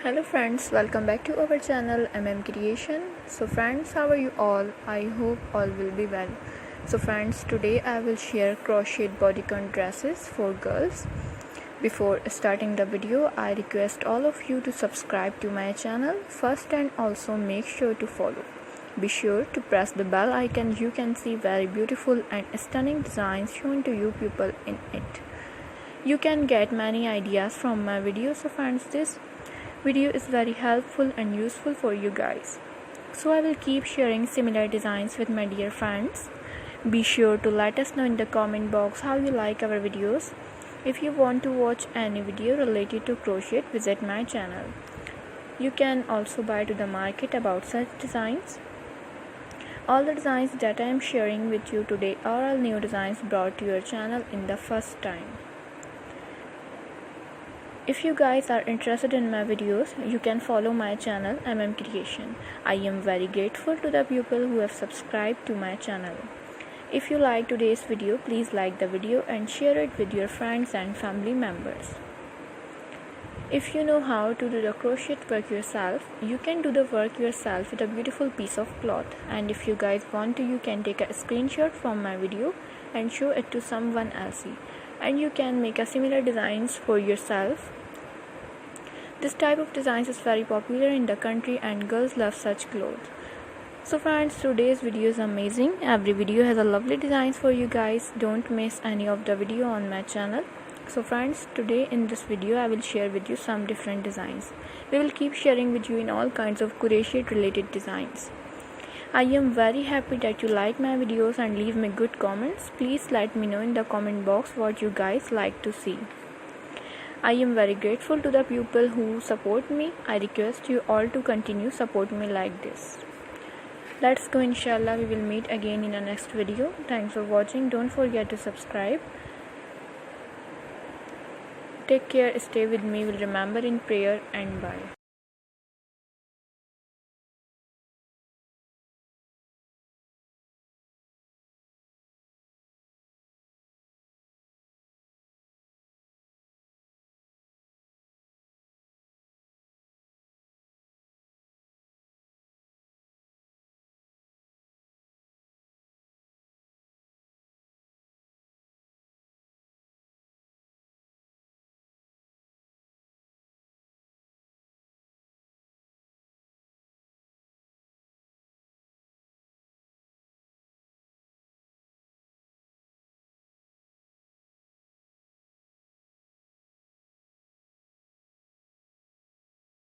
Hello friends, welcome back to our channel Creation. So friends, how are you all? I hope all will be well. So friends, today I will share crochet bodycon dresses for girls. Before starting the video, I request all of you to subscribe to my channel first and also make sure to follow. Be sure to press the bell icon. You can see very beautiful and stunning designs shown to you people in it. You can get many ideas from my videos. So friends, this video is very helpful and useful for you guys. So I will keep sharing similar designs with my dear friends. Be sure to let us know in the comment box how you like our videos. If you want to watch any video related to crochet, visit my channel. You can also buy to the market about such designs. All the designs that I am sharing with you today are all new designs brought to your channel in the first time. If you guys are interested in my videos, you can follow my channel Creation. I am very grateful to the people who have subscribed to my channel. If you like today's video, please like the video and share it with your friends and family members. If you know how to do the crochet work yourself, you can do the work yourself with a beautiful piece of cloth. And if you guys want to, you can take a screenshot from my video and show it to someone else. And you can make a similar designs for yourself. This type of designs is very popular in the country and girls love such clothes. So friends, today's video is amazing. Every video has a lovely designs for you guys. Don't miss any of the video on my channel. So friends, today in this video I will share with you some different designs. We will keep sharing with you in all kinds of crochet related designs. I am very happy that you like my videos and leave me good comments. Please let me know in the comment box what you guys like to see. I am very grateful to the people who support me. I request you all to continue support me like this. Let's go, inshallah. We will meet again in the next video. Thanks for watching. Don't forget to subscribe. Take care, stay with me. Will remember in prayer, and bye.